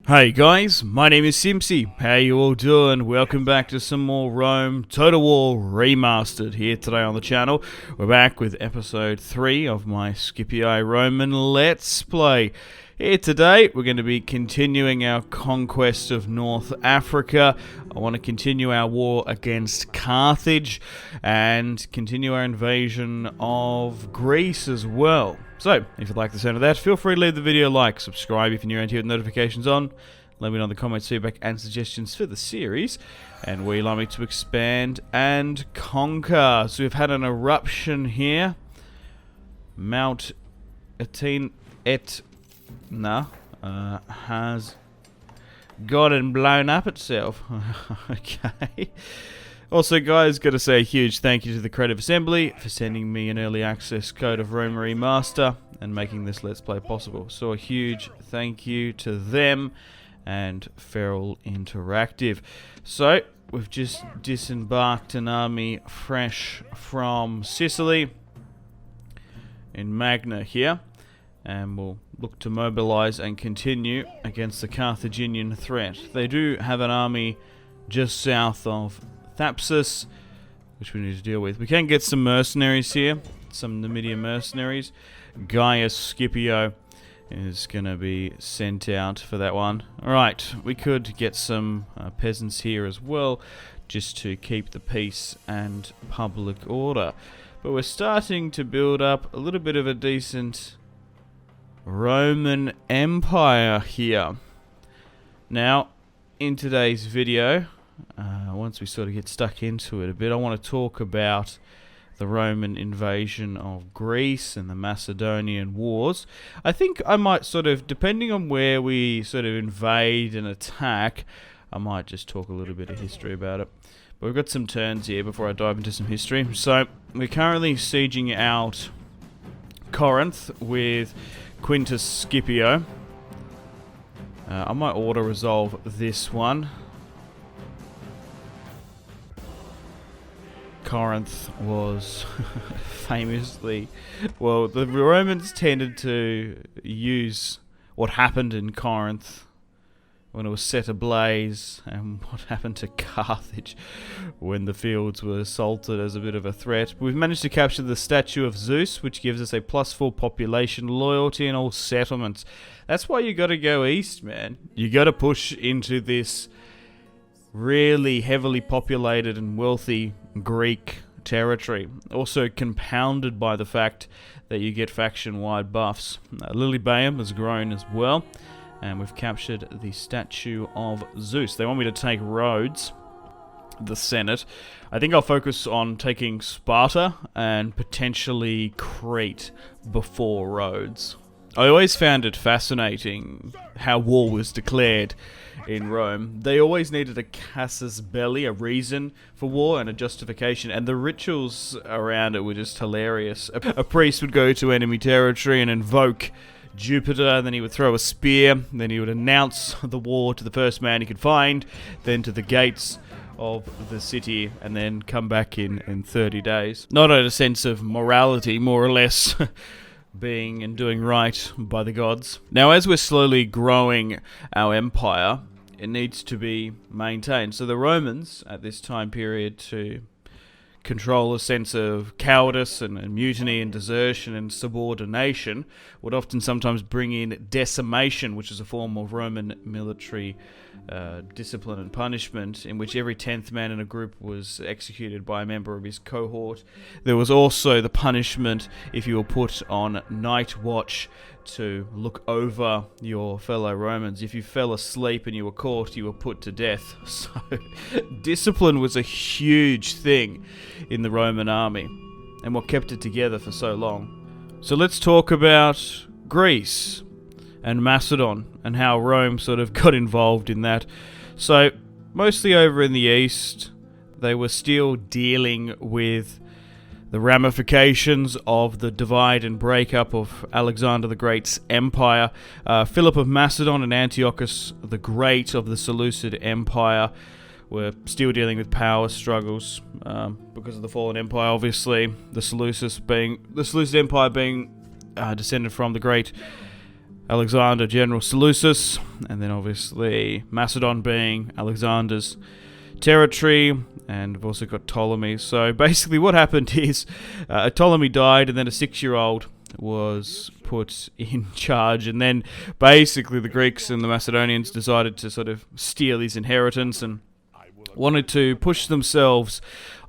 Hey guys, my name is Simpzy. How you all doing? Welcome back to some more Rome Total War Remastered here today on the channel. We're back with episode 3 of my Scipii Roman Let's Play. Here today, we're going to be continuing our conquest of North Africa. I want to continue our war against Carthage and continue our invasion of Greece as well. So, if you like the sound of that, feel free to leave the video a like, subscribe if you're new around here with notifications on, let me know in the comments feedback and suggestions for the series, and where you'd like me to expand and conquer. So we've had an eruption here. Mount Etna has got and blown up itself. Okay. Also, guys, got to say a huge thank you to the Creative Assembly for sending me an early access code of Rome Remaster and making this Let's Play possible. So a huge thank you to them and Feral Interactive. So, we've just disembarked an army fresh from Sicily in Magna here, and we'll look to mobilize and continue against the Carthaginian threat. They do have an army just south of Thapsus, which we need to deal with. We can get some mercenaries here, some Namidian mercenaries. Gaius Scipio is going to be sent out for that one. Alright, we could get some peasants here as well, just to keep the peace and public order. But we're starting to build up a little bit of a decent Roman Empire here. Now, in today's video, once we sort of get stuck into it a bit, I want to talk about the Roman invasion of Greece and the Macedonian Wars. I think I might sort of, depending on where we sort of invade and attack, I might just talk a little bit of history about it. But we've got some turns here before I dive into some history. So, we're currently sieging out Corinth with Quintus Scipio. I might auto-resolve this one. Corinth was famously, well, the Romans tended to use what happened in Corinth when it was set ablaze, and what happened to Carthage when the fields were assaulted as a bit of a threat. We've managed to capture the statue of Zeus, which gives us a +4 population, loyalty, and all settlements. That's why you gotta go east, man. You gotta push into this really heavily populated and wealthy Greek territory. Also compounded by the fact that you get faction-wide buffs. Lilybaeum has grown as well, and we've captured the statue of Zeus. They want me to take Rhodes, the Senate. I think I'll focus on taking Sparta and potentially Crete before Rhodes. I always found it fascinating how war was declared in Rome. They always needed a casus belli, a reason for war and a justification, and the rituals around it were just hilarious. A priest would go to enemy territory and invoke Jupiter, and then he would throw a spear, and then he would announce the war to the first man he could find, then to the gates of the city, and then come back in 30 days. Not out of a sense of morality, more or less being and doing right by the gods. Now, as we're slowly growing our empire, it needs to be maintained. So the Romans, at this time period, to control a sense of cowardice and mutiny and desertion and subordination, would often sometimes bring in decimation, which is a form of Roman military discipline and punishment, in which every 10th man in a group was executed by a member of his cohort. There was also the punishment if you were put on night watch to look over your fellow Romans. If you fell asleep and you were caught, you were put to death. So discipline was a huge thing in the Roman army, and what kept it together for so long. So let's talk about Greece and Macedon and how Rome sort of got involved in that. So mostly over in the east, they were still dealing with the ramifications of the divide and breakup of Alexander the Great's empire. Philip of Macedon and Antiochus the Great of the Seleucid Empire were still dealing with power struggles because of the fallen empire. Obviously, the Seleucid Empire being descended from the great Alexander, General Seleucus, and then obviously Macedon being Alexander's territory, and we've also got Ptolemy. So basically what happened is Ptolemy died, and then a 6-year-old was put in charge, and then basically the Greeks and the Macedonians decided to sort of steal his inheritance and wanted to push themselves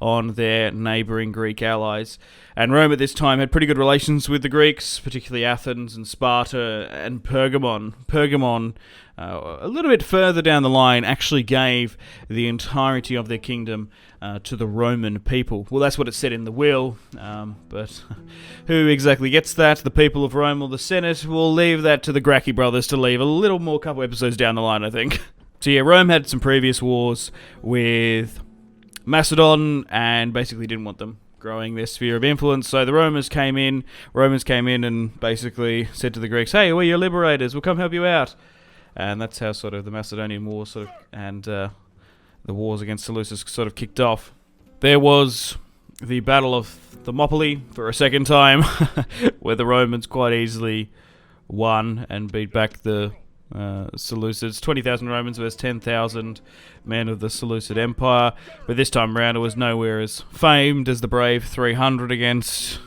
on their neighbouring Greek allies. And Rome at this time had pretty good relations with the Greeks, particularly Athens and Sparta and Pergamon. Pergamon, a little bit further down the line, actually gave the entirety of their kingdom to the Roman people. Well, that's what it said in the will, but who exactly gets that? The people of Rome or the Senate? We'll leave that to the Gracchi brothers to leave a little more couple episodes down the line, I think. So yeah, Rome had some previous wars with Macedon and basically didn't want them growing their sphere of influence. So the Romans came in and basically said to the Greeks, "Hey, we're your liberators. We'll come help you out." And that's how sort of the Macedonian War and the wars against Seleucus sort of kicked off. There was the Battle of Thermopylae for a second time, where the Romans quite easily won and beat back the Seleucids. 20,000 Romans versus 10,000 men of the Seleucid Empire, but this time around it was nowhere as famed as the brave 300 against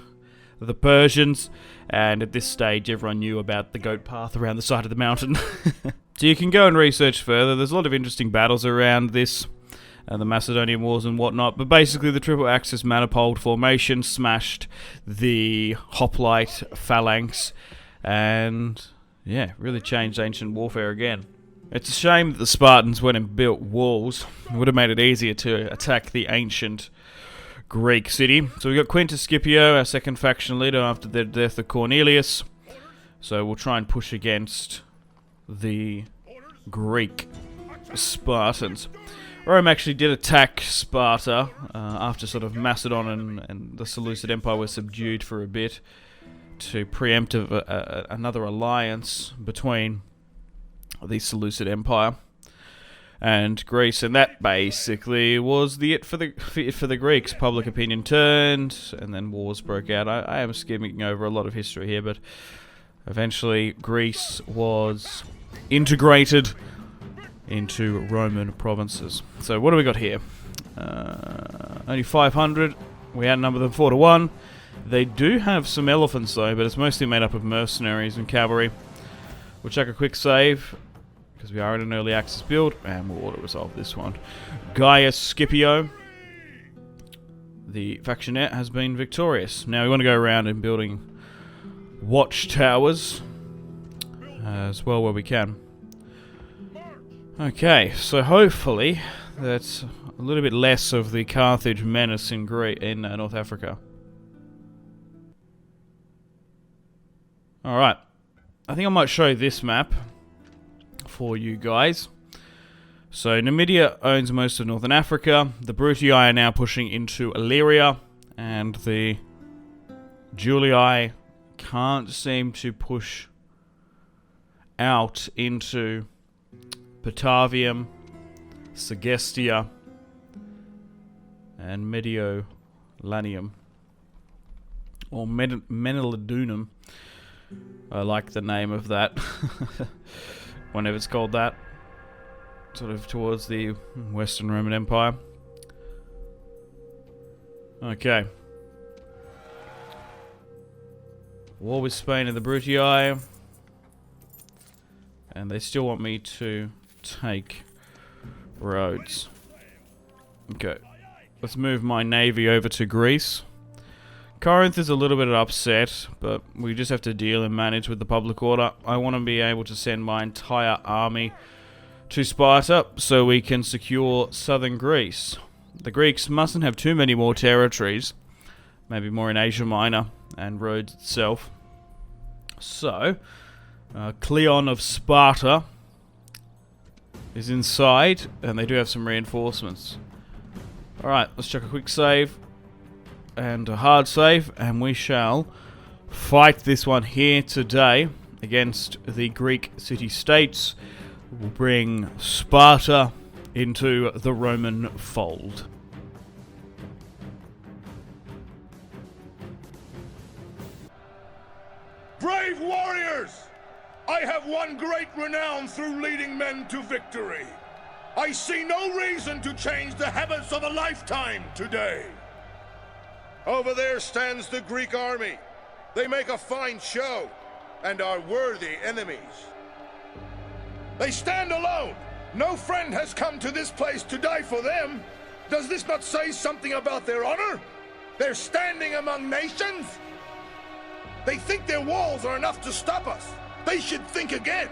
the Persians, and at this stage everyone knew about the goat path around the side of the mountain. So you can go and research further. There's a lot of interesting battles around this, the Macedonian Wars and whatnot, but basically the triple axis manifold formation smashed the hoplite phalanx, and yeah, really changed ancient warfare again. It's a shame that the Spartans went and built walls. It would have made it easier to attack the ancient Greek city. So we've got Quintus Scipio, our second faction leader after the death of Cornelius. So we'll try and push against the Greek Spartans. Rome actually did attack Sparta after sort of Macedon and the Seleucid Empire were subdued for a bit, to preempt another alliance between the Seleucid Empire and Greece, and that basically was it for the Greeks. Public opinion turned, and then wars broke out. I am skimming over a lot of history here, but eventually Greece was integrated into Roman provinces. So what do we got here? Only 500. We outnumber them 4-1. They do have some elephants though, but it's mostly made up of mercenaries and cavalry. We'll check a quick save, because we are in an early access build, and we'll auto-resolve this one. Gaius Scipio, the factionette, has been victorious. Now we want to go around and building watchtowers as well where we can. Okay, so hopefully that's a little bit less of the Carthage menace in North Africa. Alright, I think I might show this map for you guys. So Namidia owns most of northern Africa. The Brutii are now pushing into Illyria, and the Julii can't seem to push out into Patavium, Segestia, and Mediolanium, or Menelidunum. I like the name of that. Whenever it's called that. Sort of towards the Western Roman Empire. Okay. War with Spain and the Brutii. And they still want me to take Rhodes. Okay. Let's move my navy over to Greece. Corinth is a little bit upset, but we just have to deal and manage with the public order. I want to be able to send my entire army to Sparta so we can secure southern Greece. The Greeks mustn't have too many more territories, maybe more in Asia Minor and Rhodes itself. So, Cleon of Sparta is inside, and they do have some reinforcements. Alright, let's check a quick save and a hard save, and we shall fight this one here today against the Greek city-states. We'll bring Sparta into the Roman fold. Brave warriors! I have won great renown through leading men to victory. I see no reason to change the habits of a lifetime today. Over there stands the Greek army. They make a fine show and are worthy enemies. They stand alone. No friend has come to this place to die for them. Does this not say something about their honor? They're standing among nations? They think their walls are enough to stop us. They should think again.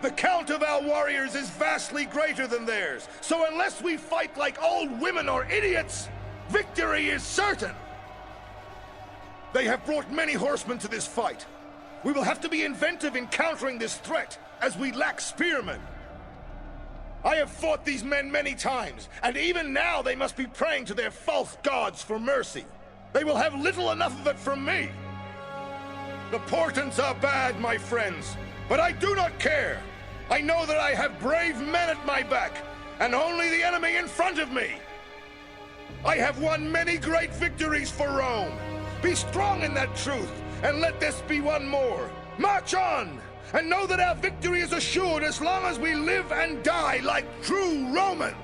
The count of our warriors is vastly greater than theirs, so unless we fight like old women or idiots, victory is certain. They have brought many horsemen to this fight. We will have to be inventive in countering this threat, as we lack spearmen. I have fought these men many times, and even now they must be praying to their false gods for mercy. They will have little enough of it from me. The portents are bad, my friends, but I do not care. I know that I have brave men at my back, and only the enemy in front of me. I have won many great victories for Rome. Be strong in that truth, and let this be one more. March on, and know that our victory is assured as long as we live and die like true Romans.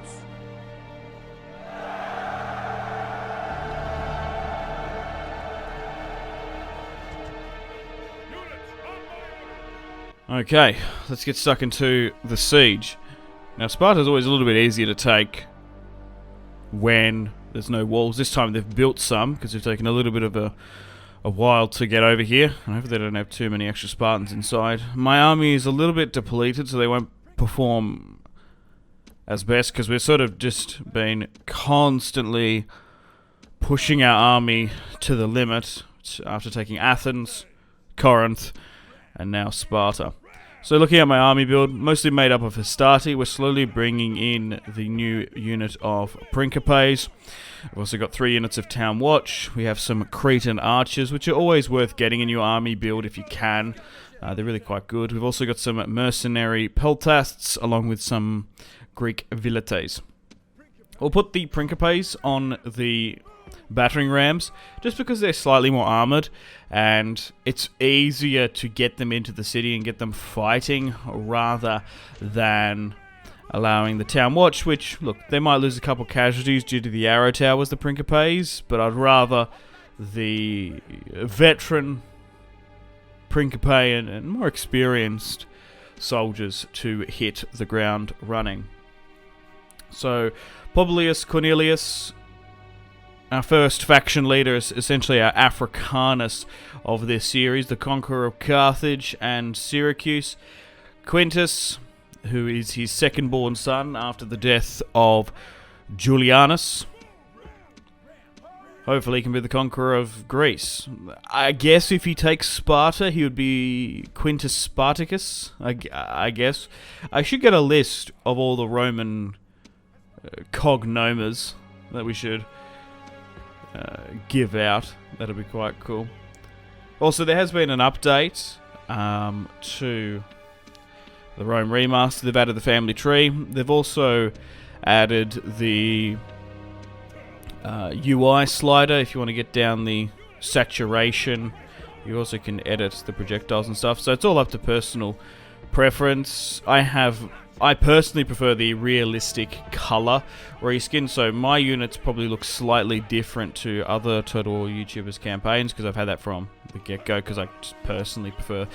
Okay, let's get stuck into the siege. Now, Sparta's always a little bit easier to take when there's no walls. This time they've built some, because they've taken a little bit of a while to get over here. I hope they don't have too many extra Spartans inside. My army is a little bit depleted, so they won't perform as best, because we've sort of just been constantly pushing our army to the limit after taking Athens, Corinth, and now Sparta. So looking at my army build, mostly made up of Hastati, we're slowly bringing in the new unit of Principes. We've also got 3 units of Town Watch. We have some Cretan archers, which are always worth getting in your army build if you can. They're really quite good. We've also got some mercenary peltasts, along with some Greek vilites. We'll put the Principes on the battering rams, just because they're slightly more armoured, and it's easier to get them into the city and get them fighting, rather than allowing the Town Watch, which, look, they might lose a couple casualties due to the arrow towers, the Principes, but I'd rather the veteran Principe and more experienced soldiers to hit the ground running. So, Publius Cornelius, our first faction leader, is essentially our Africanus of this series, the conqueror of Carthage and Syracuse. Quintus, who is his second-born son after the death of Julianus. Hopefully he can be the conqueror of Greece. I guess if he takes Sparta, he would be Quintus Spartacus, I guess. I should get a list of all the Roman cognomers that we should give out. That'll be quite cool. Also, there has been an update to the Rome Remastered. They've added the family tree. They've also added the UI slider if you want to get down the saturation. You also can edit the projectiles and stuff. So it's all up to personal preference. I personally prefer the realistic color reskin, so my units probably look slightly different to other Total War YouTubers' campaigns, because I've had that from the get-go, because I just personally prefer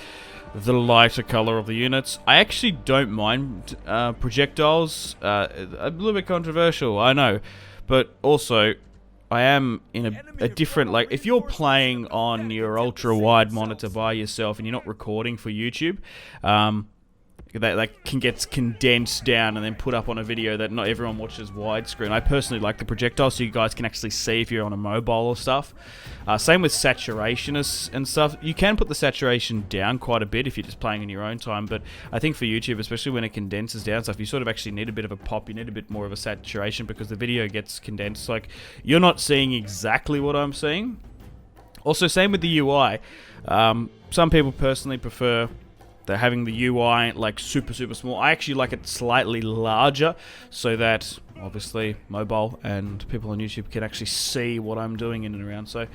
the lighter color of the units. I actually don't mind projectiles. A little bit controversial, I know, but also I am in a different, like, if you're playing on your ultra-wide monitor by yourself and you're not recording for YouTube, that can get condensed down and then put up on a video that not everyone watches widescreen. I personally like the projectile, so you guys can actually see if you're on a mobile or stuff. Same with saturation and stuff. You can put the saturation down quite a bit if you're just playing in your own time, but I think for YouTube, especially when it condenses down stuff, you sort of actually need a bit of a pop. You need a bit more of a saturation because the video gets condensed. Like, you're not seeing exactly what I'm seeing. Also, same with the UI. Some people personally prefer having the UI like super small. I actually like it slightly larger, so that obviously mobile and people on YouTube can actually see what I'm doing in and around. So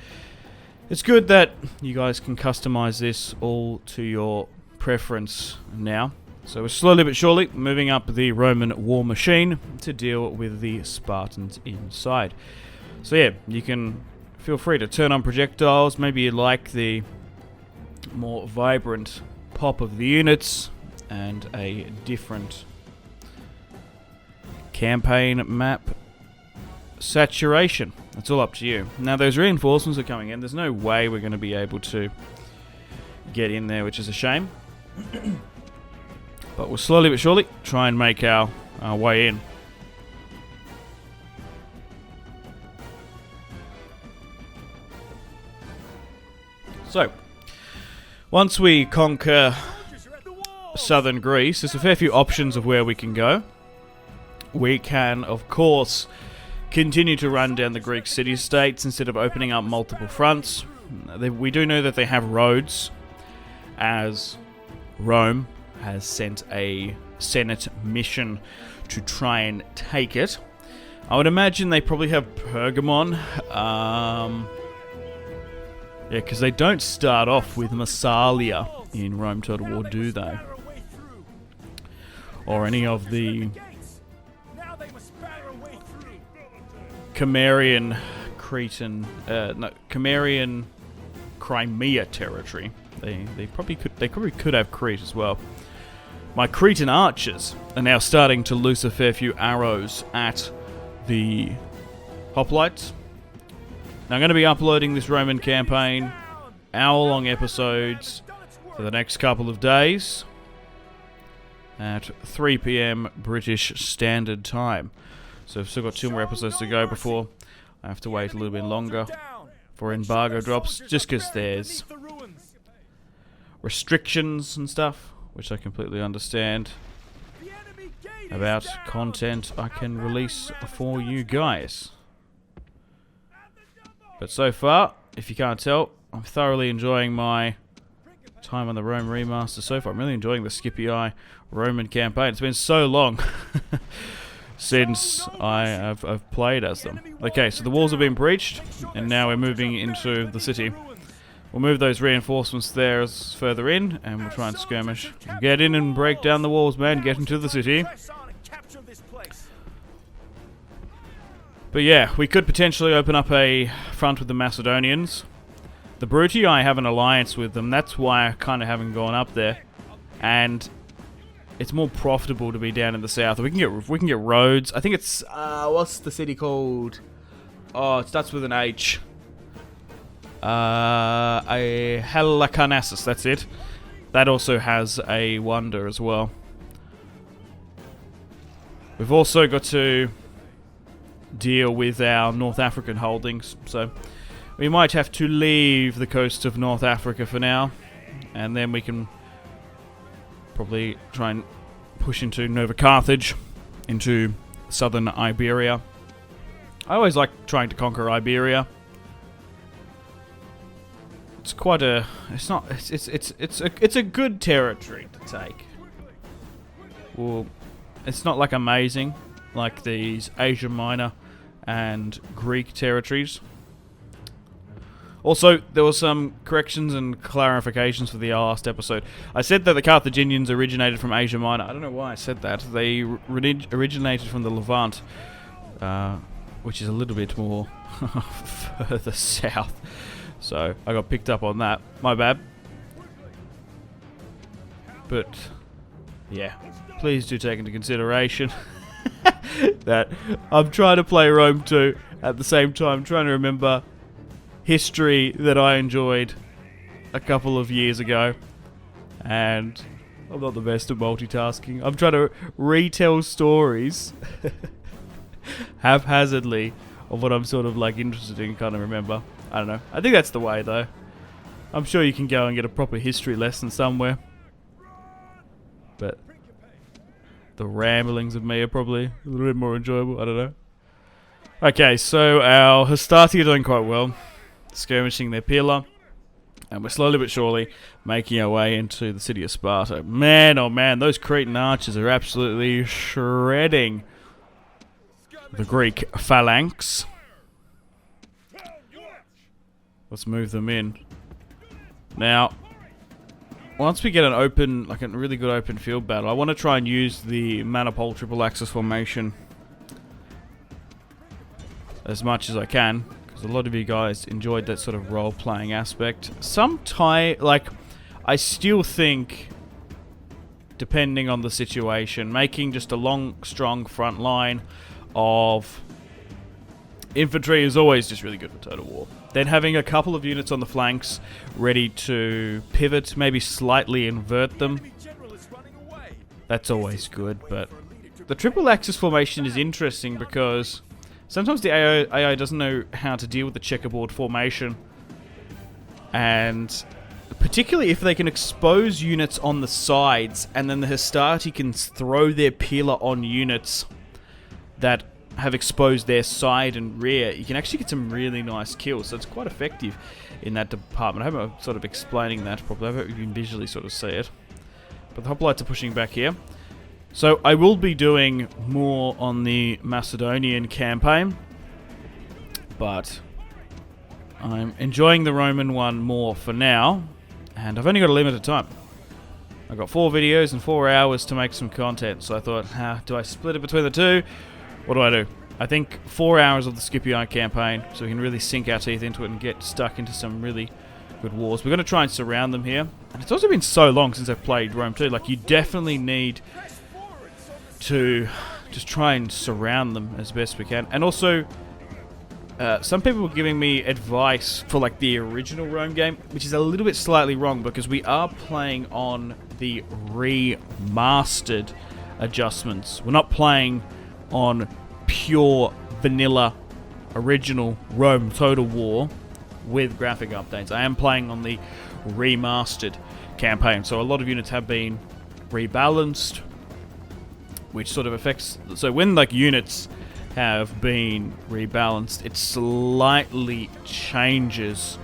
it's good that you guys can customize this all to your preference now. So we're slowly but surely moving up the Roman war machine to deal with the Spartans inside. So yeah, you can feel free to turn on projectiles. Maybe you like the more vibrant pop of the units and a different campaign map saturation. It's all up to you. Now those reinforcements are coming in. There's no way we're going to be able to get in there, which is a shame. But we'll slowly but surely try and make our way in. So, once we conquer southern Greece, there's a fair few options of where we can go. We can, of course, continue to run down the Greek city-states instead of opening up multiple fronts. We do know that they have roads, as Rome has sent a Senate mission to try and take it. I would imagine they probably have Pergamon. Yeah, because they don't start off with Massalia in Rome Total War, do they? Or any of the Cimmerian Cretan, Cimmerian Crimea territory. They probably could have Crete as well. My Cretan archers are now starting to loose a fair few arrows at the hoplites. Now I'm going to be uploading this Roman campaign, hour-long episodes, for the next couple of days at 3 PM British Standard Time. So I've still got 2 more episodes to go before I have to wait a little bit longer for embargo drops, just because there's restrictions and stuff, which I completely understand, about content I can release for you guys. But so far, if you can't tell, I'm thoroughly enjoying my time on the Rome Remaster so far. I'm really enjoying the Scipii Roman campaign. It's been so long since I've played as them. Okay, so the walls have been breached, and now we're moving into the city. We'll move those reinforcements there as further in, and we'll try and skirmish. Get in and break down the walls, man. Get into the city. But yeah, we could potentially open up a front with the Macedonians. The Brutii, I have an alliance with them. That's why I kind of haven't gone up there. And it's more profitable to be down in the south. We can get roads. I think it's what's the city called? Oh, it starts with an H. Halicarnassus, that's it. That also has a wonder as well. We've also got to deal with our North African holdings, so we might have to leave the coast of North Africa for now, and then we can probably try and push into Nova Carthage, into southern Iberia. I always like trying to conquer Iberia. It's quite a... It's a good territory to take. Well, it's not like amazing like these Asia Minor and Greek territories. Also, there were some corrections and clarifications for the last episode. I said that the Carthaginians originated from Asia Minor. I don't know why I said that. They originated from the Levant, which is a little bit more further south. So I got picked up on that. My bad. But yeah, please do take into consideration that I'm trying to play Rome 2 at the same time, trying to remember history that I enjoyed a couple of years ago, and I'm not the best at multitasking. I'm trying to retell stories haphazardly of what I'm sort of like interested in, kind of remember. I don't know. I think that's the way though. I'm sure you can go and get a proper history lesson somewhere, but the ramblings of me are probably a little bit more enjoyable. I don't know. Okay, so our Hastati are doing quite well, skirmishing their pillar, and we're slowly but surely making our way into the city of Sparta. Man, oh man, those Cretan archers are absolutely shredding the Greek phalanx. Let's move them in. Now, once we get an open, like a really good open field battle, I want to try and use the Manipole triple axis formation as much as I can, because a lot of you guys enjoyed that sort of role-playing aspect. I still think, depending on the situation, making just a long, strong front line of infantry is always just really good for Total War. Then having a couple of units on the flanks ready to pivot, maybe slightly invert them, that's always good. But the triple axis formation is interesting because sometimes the AI doesn't know how to deal with the checkerboard formation, and particularly if they can expose units on the sides, and then the Hastati can throw their peeler on units that have exposed their side and rear, you can actually get some really nice kills. So it's quite effective in that department. I hope I'm sort of explaining that properly. I hope you can visually sort of see it. But the hoplites are pushing back here. So I will be doing more on the Macedonian campaign, but I'm enjoying the Roman one more for now, and I've only got a limited time. I've got 4 videos and 4 hours to make some content, so I thought, do I split it between the two? What do? I think 4 hours of the Scipii campaign, so we can really sink our teeth into it and get stuck into some really good wars. We're going to try and surround them here. And it's also been so long since I've played Rome 2. Like, you definitely need to just try and surround them as best we can. And also, some people were giving me advice for, like, the original Rome game, which is a little bit slightly wrong because we are playing on the remastered adjustments. We're not playing on pure vanilla original Rome Total War with graphic updates. I am playing on the remastered campaign, so a lot of units have been rebalanced, which sort of affects... So when, like, units have been rebalanced, it slightly changes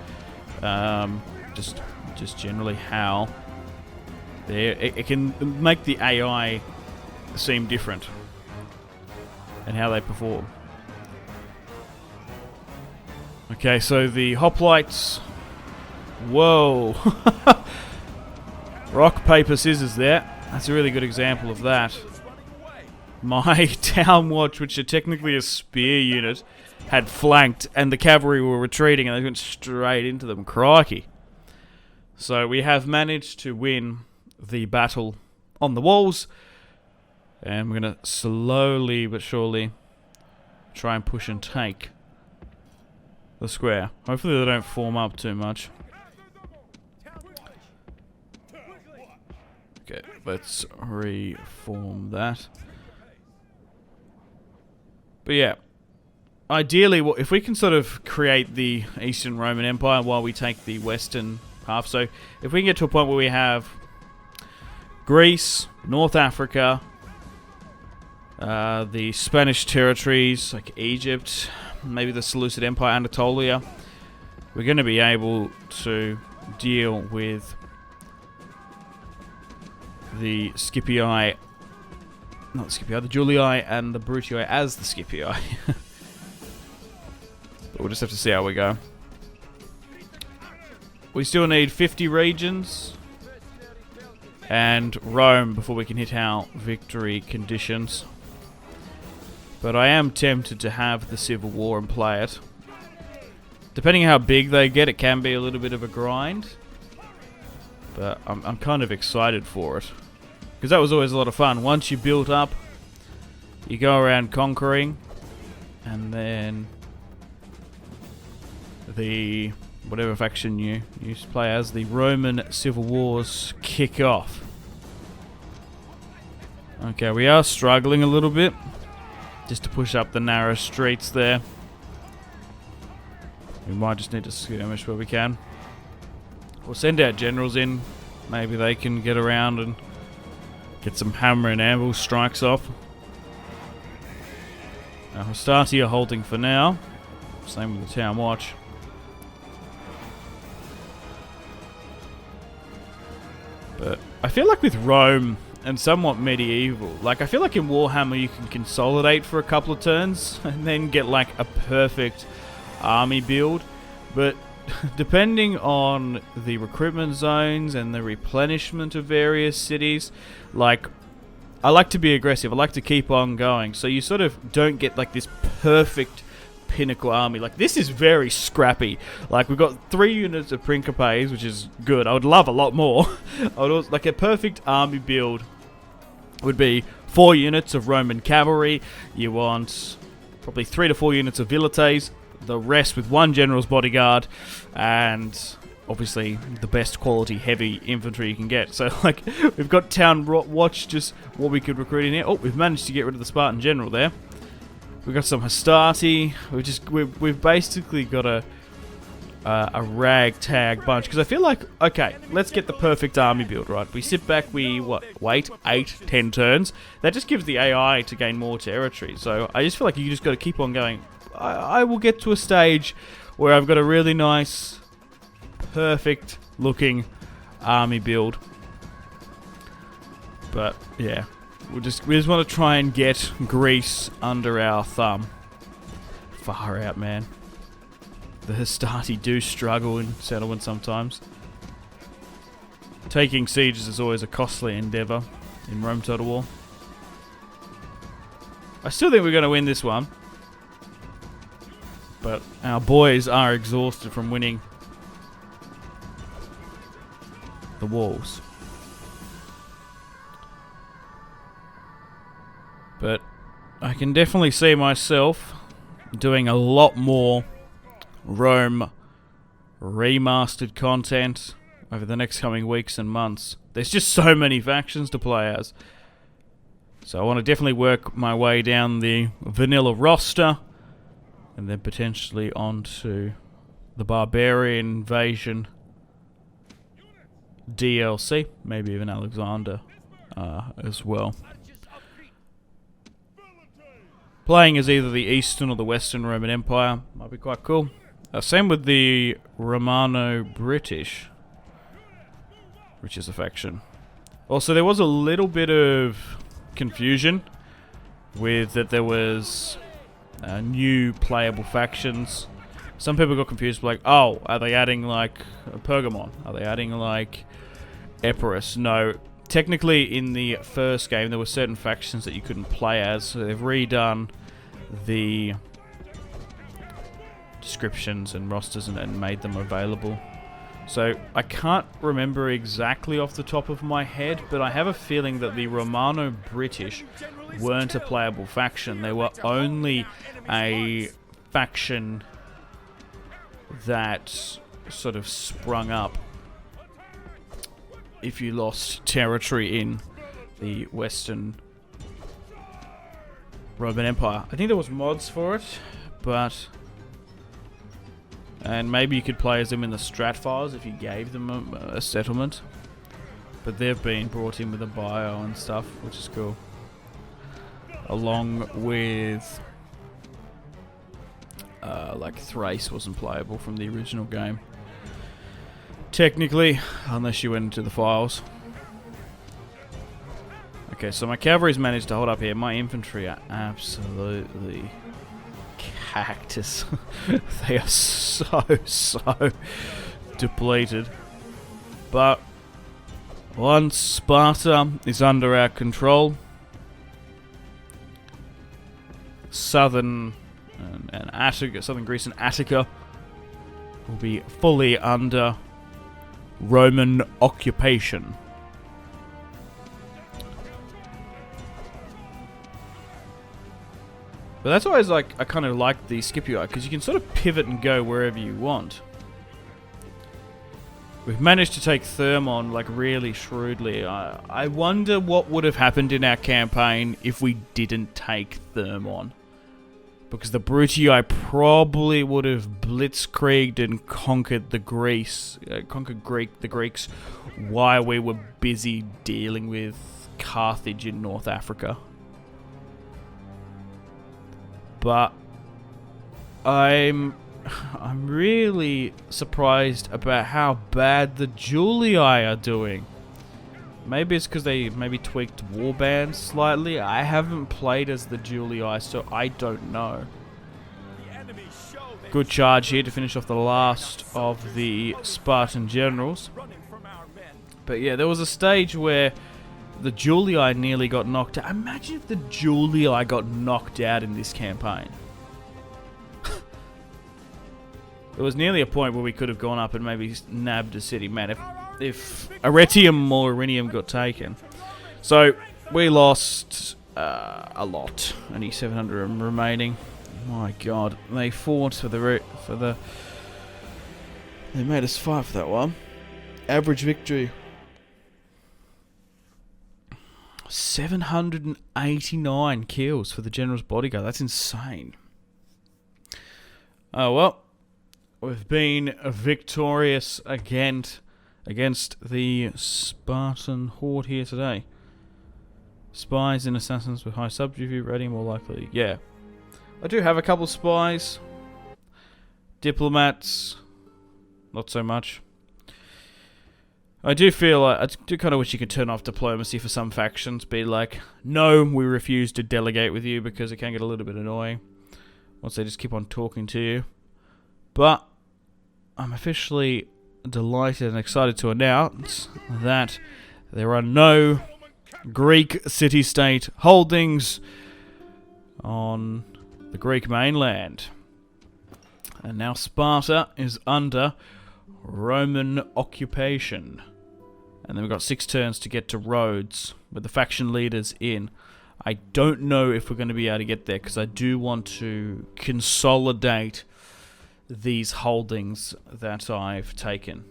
just generally how it can make the AI seem different and how they perform. Okay, so the hoplites... Whoa! Rock, paper, scissors there. That's a really good example of that. My town watch, which are technically a spear unit, had flanked and the cavalry were retreating and they went straight into them. Crikey. So we have managed to win the battle on the walls. And we're going to slowly but surely try and push and take the square. Hopefully they don't form up too much. Okay, let's reform that. But yeah, ideally, if we can sort of create the Eastern Roman Empire while we take the Western half. So if we can get to a point where we have Greece, North Africa, the Spanish territories like Egypt, maybe the Seleucid Empire, Anatolia, we're going to be able to deal with the Scipii, not the Scipii, the Julii and the Bruttii as the Scipii. But we'll just have to see how we go. We still need 50 regions and Rome before we can hit our victory conditions. But I am tempted to have the Civil War and play it. Depending on how big they get, it can be a little bit of a grind. But I'm kind of excited for it. Because that was always a lot of fun. Once you build up, you go around conquering. And then the whatever faction you used to play as, the Roman Civil Wars kick off. Okay, we are struggling a little bit. Just to push up the narrow streets there. We might just need to skirmish where we can. We'll send our generals in. Maybe they can get around and get some hammer and anvil strikes off. Our Hastati are holding for now. Same with the town watch. But I feel like with Rome and somewhat medieval, like I feel like in Warhammer you can consolidate for a couple of turns and then get like a perfect army build. But depending on the recruitment zones and the replenishment of various cities, like, I like to be aggressive. I like to keep on going. So you sort of don't get like this perfect pinnacle army. Like, this is very scrappy. Like, we've got 3 units of Principes, which is good. I would love a lot more. I would also, like, a perfect army build would be 4 units of Roman cavalry. You want probably 3 to 4 units of Vilites. The rest with 1 general's bodyguard. And obviously the best quality heavy infantry you can get. So, like, we've got Town Watch, just what we could recruit in here. Oh, we've managed to get rid of the Spartan general there. We've got some Hastati. We've basically got a ragtag bunch. Because I feel like, okay, let's get the perfect army build, right? We sit back, wait 8, 10 turns. That just gives the AI to gain more territory. So I just feel like you just got to keep on going. I will get to a stage where I've got a really nice, perfect looking army build. But yeah, we just want to try and get Greece under our thumb. Far out, man. The Hastati do struggle in settlement sometimes. Taking sieges is always a costly endeavour in Rome Total War. I still think we're going to win this one. But our boys are exhausted from winning the walls. But I can definitely see myself doing a lot more Rome remastered content over the next coming weeks and months. There's just so many factions to play as. So I want to definitely work my way down the vanilla roster. And then potentially onto the Barbarian invasion DLC. Maybe even Alexander as well. Playing as either the Eastern or the Western Roman Empire might be quite cool. Same with the Romano-British, which is a faction. Also, there was a little bit of confusion with that there was new playable factions. Some people got confused, like, oh, are they adding, like, Pergamon? Are they adding, like, Epirus? No. Technically, in the first game, there were certain factions that you couldn't play as, so they've redone the descriptions and rosters and made them available. So, I can't remember exactly off the top of my head, but I have a feeling that the Romano-British weren't a playable faction. They were only a faction that sort of sprung up if you lost territory in the Western Roman Empire. I think there was mods for it, but... And maybe you could play as them in the strat files if you gave them a settlement. But they've been brought in with a bio and stuff, which is cool. Along with... like Thrace wasn't playable from the original game. Technically, unless you went into the files. Okay, so my cavalry's managed to hold up here. My infantry are absolutely cactus. They are so depleted. But once Sparta is under our control, southern Greece and Attica will be fully under Roman occupation. But that's always like, I kind of like the Scipii, because you can sort of pivot and go wherever you want. We've managed to take Thermon like really shrewdly. I wonder what would have happened in our campaign if we didn't take Thermon. Because the Brutii probably would have blitzkrieged and conquered the Greeks while we were busy dealing with Carthage in North Africa. But I'm really surprised about how bad the Julii are doing. Maybe it's because they maybe tweaked warbands slightly. I haven't played as the Julii, so I don't know. Good charge here to finish off the last of the Spartan generals. But yeah, there was a stage where the Julii nearly got knocked out. Imagine if the Julii got knocked out in this campaign. There was nearly a point where we could have gone up and maybe nabbed a city. Man, if Arretium or Irinium got taken. So, we lost a lot. Only 700 remaining. My god. They fought for the... They made us fight for that one. Average victory. 789 kills for the General's Bodyguard. That's insane. Oh, well. We've been victorious against the Spartan horde here today. Spies and assassins with high subterfuge rating more likely. Yeah. I do have a couple spies. Diplomats. Not so much. I do feel like, I do kind of wish you could turn off diplomacy for some factions. Be like, no, we refuse to delegate with you because it can get a little bit annoying once they just keep on talking to you. But I'm officially delighted and excited to announce that there are no Greek city-state holdings on the Greek mainland. And now Sparta is under Roman occupation. And then we've got 6 turns to get to Rhodes with the faction leaders in. I don't know if we're going to be able to get there because I do want to consolidate these holdings that I've taken.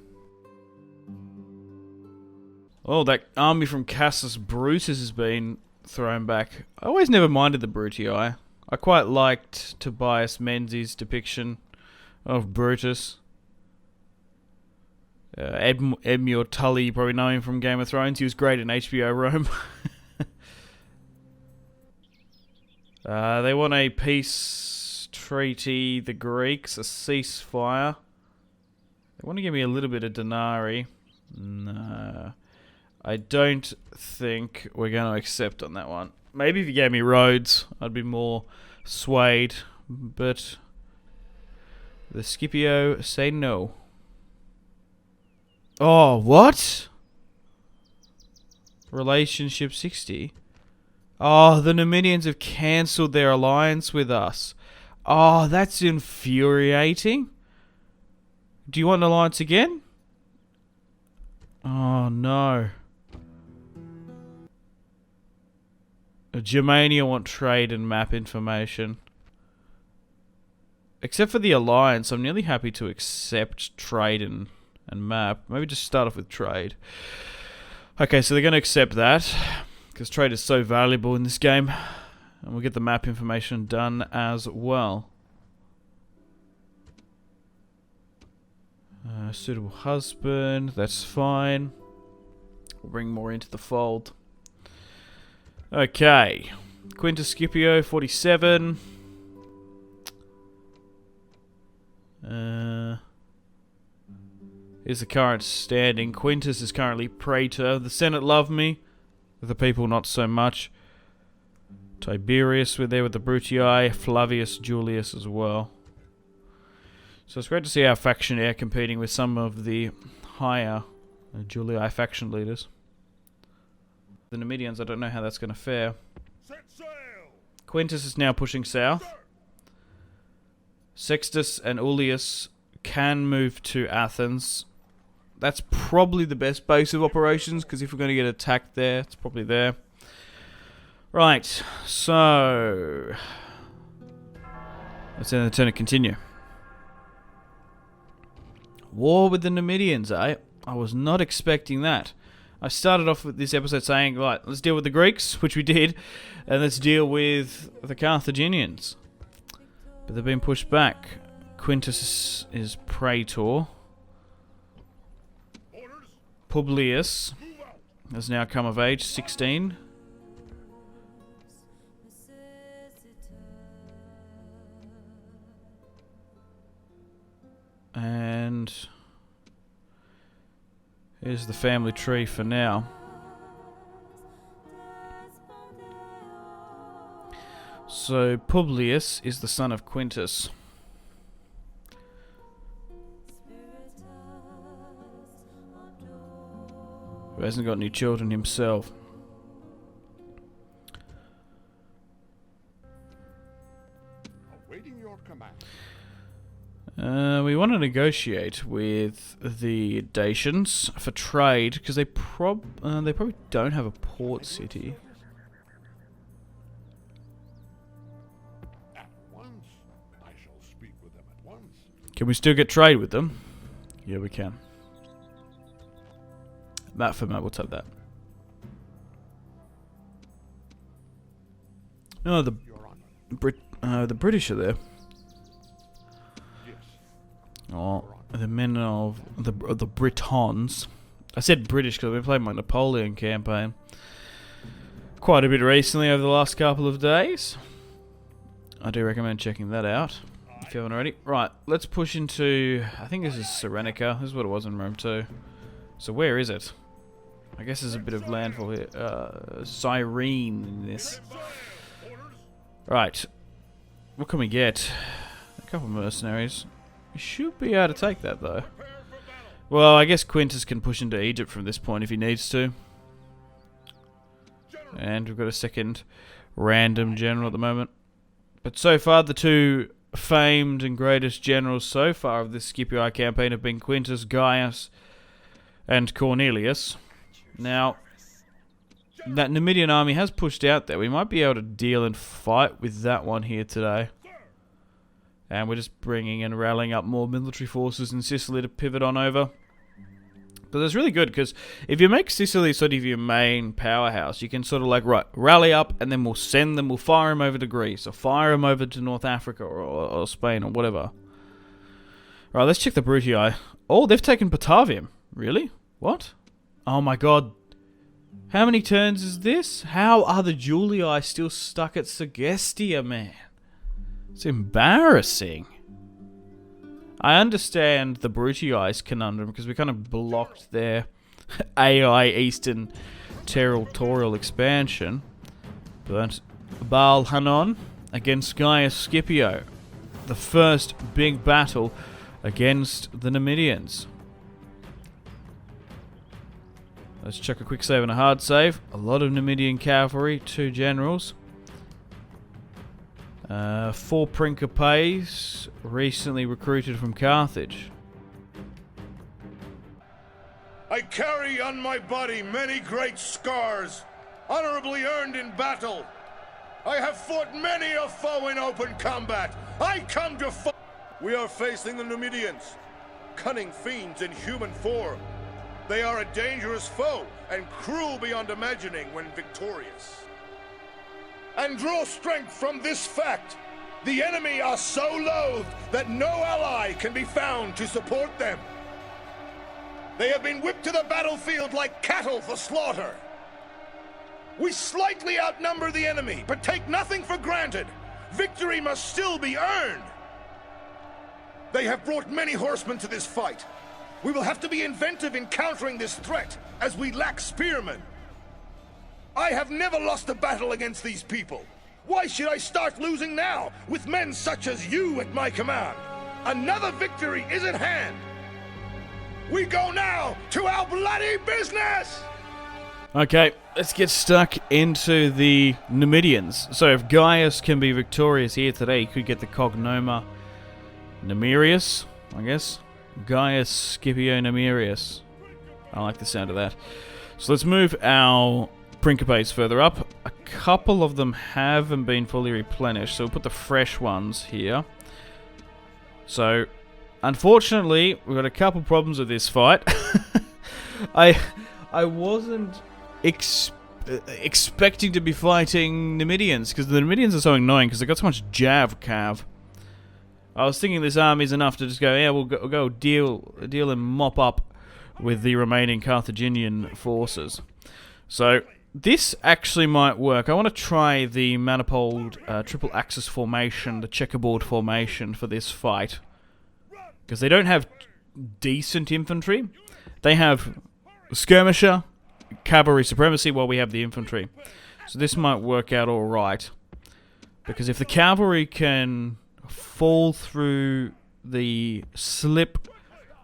Oh, that army from Cassius Brutus has been thrown back. I always never minded the Brutii. I quite liked Tobias Menzies' depiction of Brutus. Edmure Tully, you probably know him from Game of Thrones. He was great in HBO Rome. They want a peace treaty, the Greeks, a ceasefire. They want to give me a little bit of denarii. No. I don't think we're going to accept on that one. Maybe if you gave me Rhodes, I'd be more swayed. But the Scipio say no. Oh, what? Relationship 60? Oh, the Namidians have cancelled their alliance with us. Oh, that's infuriating. Do you want an alliance again? Oh, no. Germania want trade and map information. Except for the alliance, I'm nearly happy to accept trade and map. Maybe just start off with trade. Okay, so they're going to accept that because trade is so valuable in this game. And we'll get the map information done as well. Suitable husband, that's fine. We'll bring more into the fold. Okay. Quintus Scipio, 47. Here's the current standing. Quintus is currently praetor. The Senate love me. The people not so much. Tiberius, we're there with the Brutii. Flavius Julius as well. So it's great to see our faction here competing with some of the higher Julii faction leaders. The Namidians, I don't know how that's going to fare. Quintus is now pushing south. Sextus and Ullius can move to Athens. That's probably the best base of operations, because if we're going to get attacked there, it's probably there. Right, so let's end the turn to continue. War with the Namidians, eh? I was not expecting that. I started off with this episode saying, right, let's deal with the Greeks, which we did, and let's deal with the Carthaginians. But they've been pushed back. Quintus is praetor. Publius has now come of age, 16. And here's the family tree for now. So Publius is the son of Quintus. who hasn't got any children himself. Awaiting your command. We want to negotiate with the Dacians for trade because they probably don't have a port city. At once. I shall speak with them at once. Can we still get trade with them? Yeah, we can. That for that, we'll take that. No, the British are there. Yes. Oh, the men of the Britons. I said British because I've been playing my Napoleon campaign quite a bit recently over the last couple of days. I do recommend checking that out if you haven't already. Right, let's push into... I think this is Serenica. This is what it was in Rome 2. So where is it? I guess there's a bit of landfall here. Cyrene in this. Right. What can we get? A couple of mercenaries. We should be able to take that though. Well, I guess Quintus can push into Egypt from this point if he needs to. And we've got a second random general at the moment. But so far, the two famed and greatest generals so far of this Scipii campaign have been Quintus, Gaius, and Cornelius. Now, that Namidian army has pushed out there. We might be able to deal and fight with that one here today. And we're just bringing and rallying up more military forces in Sicily to pivot on over. But that's really good, because if you make Sicily sort of your main powerhouse, you can sort of like, right, rally up, and then we'll send them, we'll fire them over to Greece, or fire them over to North Africa, or Spain, or whatever. Right, let's check the Brutii. Oh, they've taken Batavium. Really? What? Oh my god. How many turns is this? How are the Julii still stuck at Segestia, man? It's embarrassing. I understand the Brutii's conundrum because we kind of blocked their AI Eastern territorial expansion. But Baal Hanon against Gaius Scipio. The first big battle against the Namidians. Let's check a quick save and a hard save. A lot of Namidian cavalry, 2 generals. 4 Principes recently recruited from Carthage. I carry on my body many great scars, honorably earned in battle. I have fought many a foe in open combat. I come to fight. We are facing the Namidians, cunning fiends in human form. They are a dangerous foe and cruel beyond imagining when victorious. And draw strength from this fact. The enemy are so loathed that no ally can be found to support them. They have been whipped to the battlefield like cattle for slaughter. We slightly outnumber the enemy, but take nothing for granted. Victory must still be earned. They have brought many horsemen to this fight. We will have to be inventive in countering this threat, as we lack spearmen. I have never lost a battle against these people. Why should I start losing now, with men such as you at my command? Another victory is at hand. We go now to our bloody business! Okay, let's get stuck into the Namidians. So if Gaius can be victorious here today, he could get the cognoma Nemirius, I guess. Gaius Scipio Nemirius. I like the sound of that. So let's move our Principes further up. A couple of them haven't been fully replenished, so we'll put the fresh ones here. So, unfortunately, we've got a couple problems with this fight. I wasn't expecting to be fighting Namidians, because the Namidians are so annoying because they've got so much cav. I was thinking this army's enough to just go, yeah, we'll go deal and mop up with the remaining Carthaginian forces. So this actually might work. I want to try the manifold triple axis formation, the checkerboard formation for this fight, because they don't have decent infantry. They have skirmisher, cavalry supremacy, while we have the infantry. So this might work out all right, because if the cavalry can fall through the slip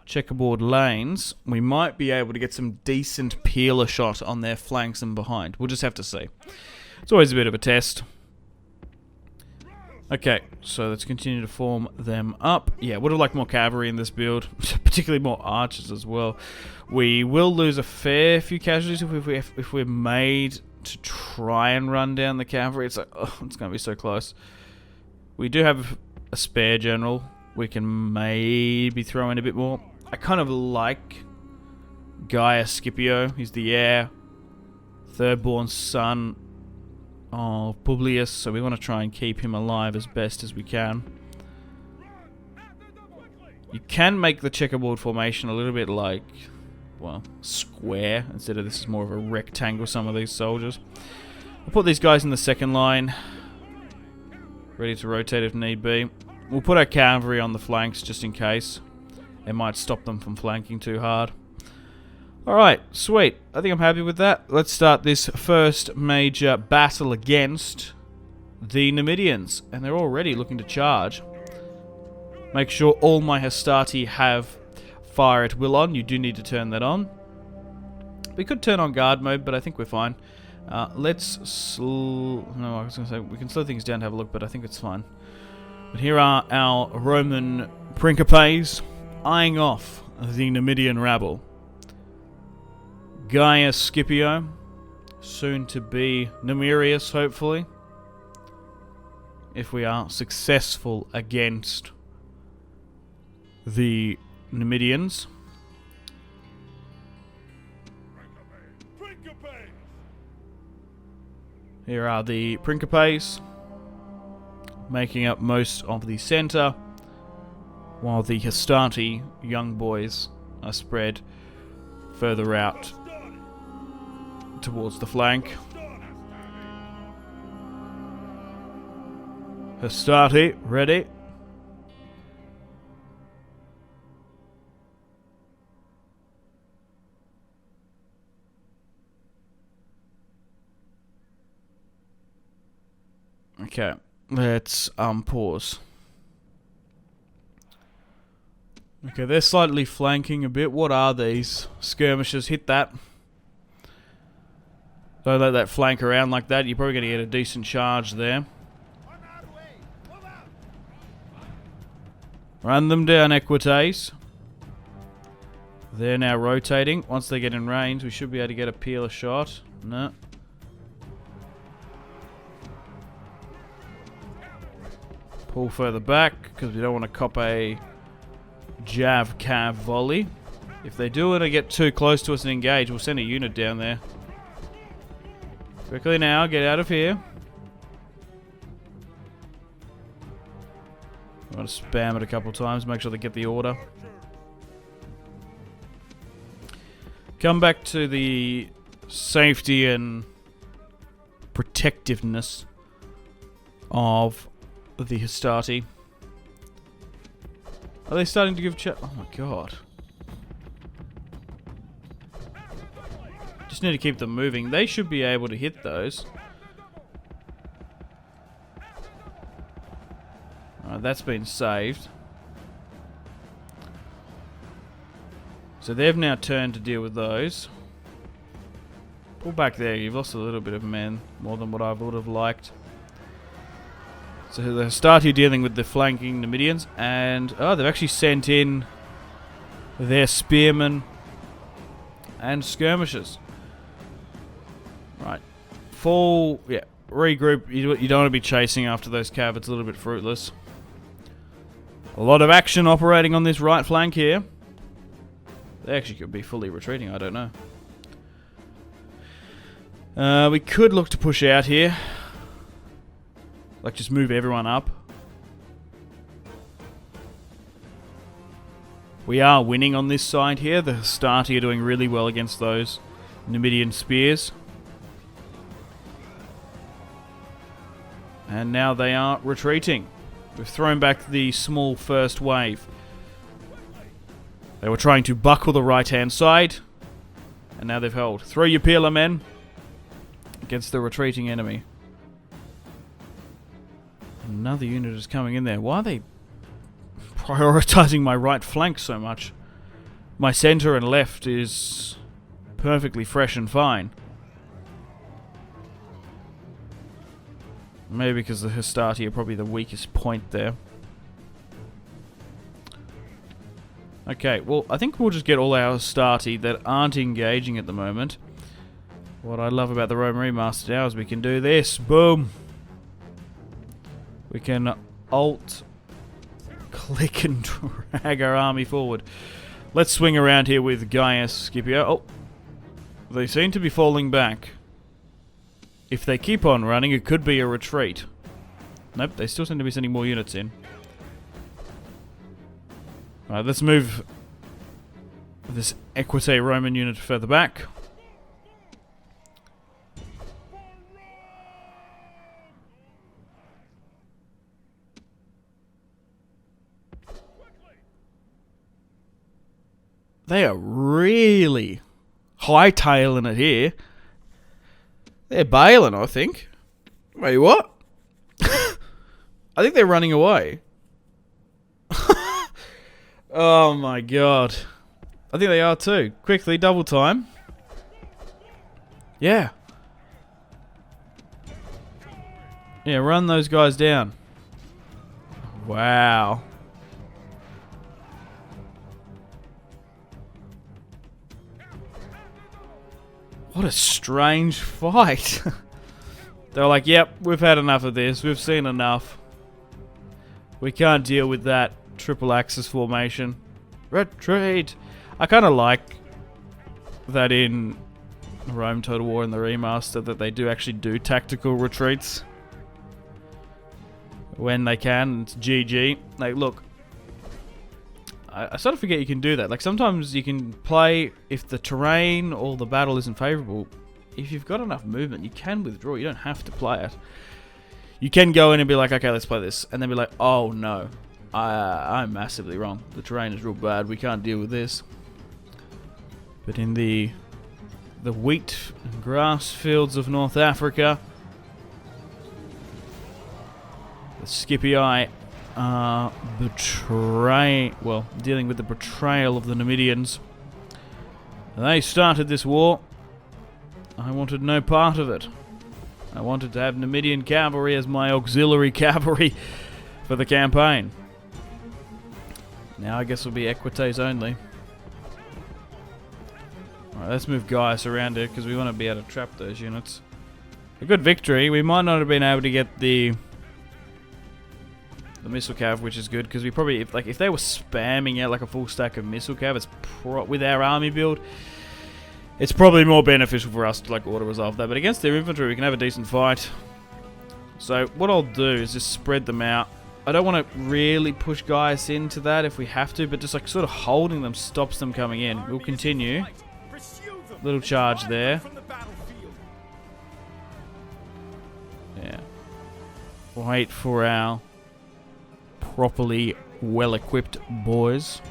checkerboard lanes, we might be able to get some decent peeler shot on their flanks and behind. We'll just have to see. It's always a bit of a test. Okay, so let's continue to form them up. Yeah, would have liked more cavalry in this build, particularly more archers as well. We will lose a fair few casualties if we're made to try and run down the cavalry. It's like, oh, it's going to be so close. We do have a spare general. We can maybe throw in a bit more. I kind of like Gaius Scipio. He's the heir, third-born son of Publius, so we want to try and keep him alive as best as we can. You can make the checkerboard formation a little bit like, well, square, instead of this is more of a rectangle, some of these soldiers. We'll put these guys in the second line, ready to rotate if need be. We'll put our cavalry on the flanks just in case. It might stop them from flanking too hard. Alright, sweet. I think I'm happy with that. Let's start this first major battle against the Namidians. And they're already looking to charge. Make sure all my Hastati have fire at will on. You do need to turn that on. We could turn on guard mode, but I think we're fine. No, I was going to say, we can slow things down to have a look, but I think it's fine. But here are our Roman Principes eyeing off the Namidian rabble. Gaius Scipio, soon to be Numerius, hopefully, if we are successful against the Namidians. Here are the Principes, making up most of the centre, while the Hastati young boys are spread further out towards the flank. Hastati, ready. Okay, let's pause. Okay, they're slightly flanking a bit. What are these? Skirmishers, hit that. Don't let that flank around like that. You're probably going to get a decent charge there. Run them down, Equites. They're now rotating. Once they get in range, we should be able to get a peeler shot. No. Pull further back, because we don't want to cop a Jav-Cav volley. If they do it and get too close to us and engage, we'll send a unit down there. Quickly now, get out of here. I want to spam it a couple times, make sure they get the order. Come back to the safety and protectiveness of the Hastati. Are they starting to give oh my god. Just need to keep them moving. They should be able to hit those. Alright, that's been saved. So they've now turned to deal with those. Pull back there. You've lost a little bit of men, more than what I would have liked. So the Hastati dealing with the flanking Namidians, and oh, they've actually sent in their spearmen and skirmishers. Right, full, yeah, regroup. You don't want to be chasing after those cav. It's a little bit fruitless. A lot of action operating on this right flank here. They actually could be fully retreating. I don't know. We could look to push out here. Like, just move everyone up. We are winning on this side here. The Hastati are doing really well against those Namidian spears. And now they are retreating. We've thrown back the small first wave. They were trying to buckle the right-hand side. And now they've held. Throw your peeler, men. Against the retreating enemy. Another unit is coming in there. Why are they prioritizing my right flank so much? my center and left is perfectly fresh and fine. Maybe because the Hastati are probably the weakest point there. Okay, well, I think we'll just get all our Hastati that aren't engaging at the moment. What I love about the Rome Remastered now is we can do this. Boom! We can alt click and drag our army forward. Let's swing around here with Gaius Scipio. Oh, they seem to be falling back. If they keep on running, it could be a retreat. Nope, they still seem to be sending more units in. Alright, let's move this Equite Roman unit further back. They are really hightailing it here. They're bailing, I think. Wait, what? I think they're running away. Oh my god. I think they are too. Quickly, double time. Yeah. Yeah, run those guys down. Wow. What a strange fight. They're like, yep, we've had enough of this. We've seen enough. We can't deal with that triple axis formation. Retreat! I kind of like that in Rome Total War and the Remaster that they do actually do tactical retreats. When they can, it's GG. Like, look. I sort of forget you can do that. Like, sometimes you can play if the terrain or the battle isn't favourable. If you've got enough movement, you can withdraw. You don't have to play it. You can go in and be like, okay, let's play this. And then be like, oh no. I'm massively wrong. The terrain is real bad. We can't deal with this. But in the wheat and grass fields of North Africa, the Scipii are dealing with the betrayal of the Namidians. They started this war. I wanted no part of it. I wanted to have Namidian cavalry as my auxiliary cavalry for the campaign. Now I guess it'll be Equites only. Alright, let's move Gaius around here because we want to be able to trap those units. A good victory. We might not have been able to get the missile cav, which is good because we probably, if they were spamming out like a full stack of missile cav, it's with our army build, it's probably more beneficial for us to like auto resolve that. But against their infantry, we can have a decent fight. So what I'll do is just spread them out. I don't want to really push Gaius into that if we have to, but just like sort of holding them stops them coming in. We'll continue. Little charge there. Yeah. Wait for our properly well-equipped boys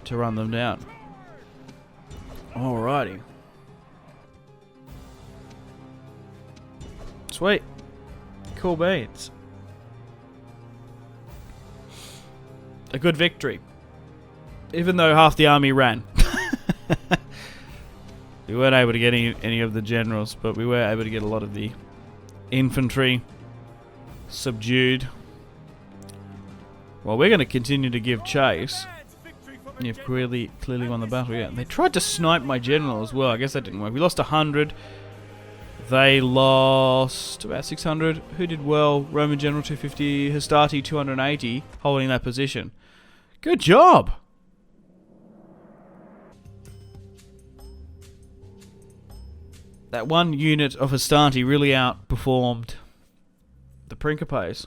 to run them down. Alrighty. Sweet. Cool beans. A good victory. Even though half the army ran. We weren't able to get any of the generals, but we were able to get a lot of the infantry subdued. Well, we're going to continue to give chase. You've clearly won the battle. Yeah, they tried to snipe my general as well. I guess that didn't work. We lost 100. They lost about 600. Who did well? Roman general 250. Hastati 280, holding that position. Good job. That one unit of Hastati really outperformed the Principes.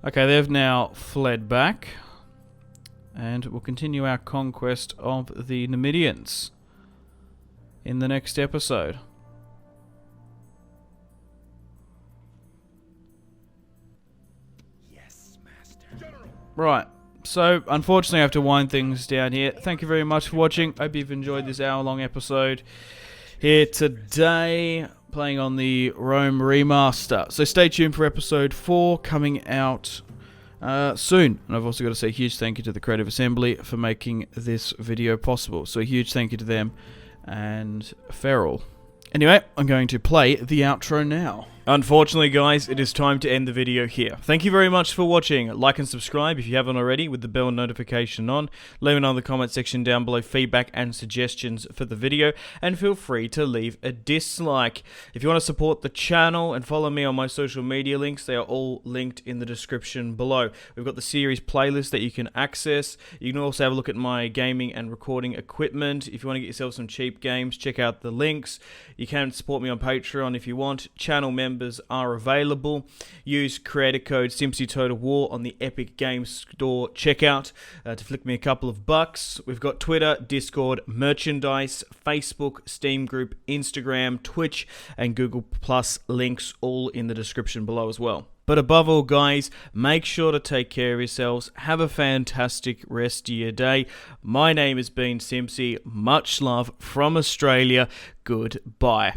Okay, they've now fled back. And we'll continue our conquest of the Namidians in the next episode. Yes, Master. Right. So, unfortunately, I have to wind things down here. Thank you very much for watching. Hope you've enjoyed this hour-long episode here today, playing on the Rome Remaster. So stay tuned for episode 4 coming out soon. And I've also got to say a huge thank you to the Creative Assembly for making this video possible. So a huge thank you to them and Feral. Anyway, I'm going to play the outro now. Unfortunately, guys, it is time to end the video here. Thank you very much for watching. Like and subscribe if you haven't already with the bell notification on. Let me know in the comment section down below feedback and suggestions for the video. And feel free to leave a dislike. If you want to support the channel and follow me on my social media links, they are all linked in the description below. We've got the series playlist that you can access. You can also have a look at my gaming and recording equipment. If you want to get yourself some cheap games, check out the links. You can support me on Patreon if you want. Channel members are available. Use creator code SimpzyTotalWar on the Epic Games Store checkout to flick me a couple of bucks. We've got Twitter, Discord, merchandise, Facebook, Steam group, Instagram, Twitch, and Google Plus links all in the description below as well. But above all, guys, make sure to take care of yourselves. Have a fantastic rest of your day. My name has been Simpzy. Much love from Australia. Goodbye.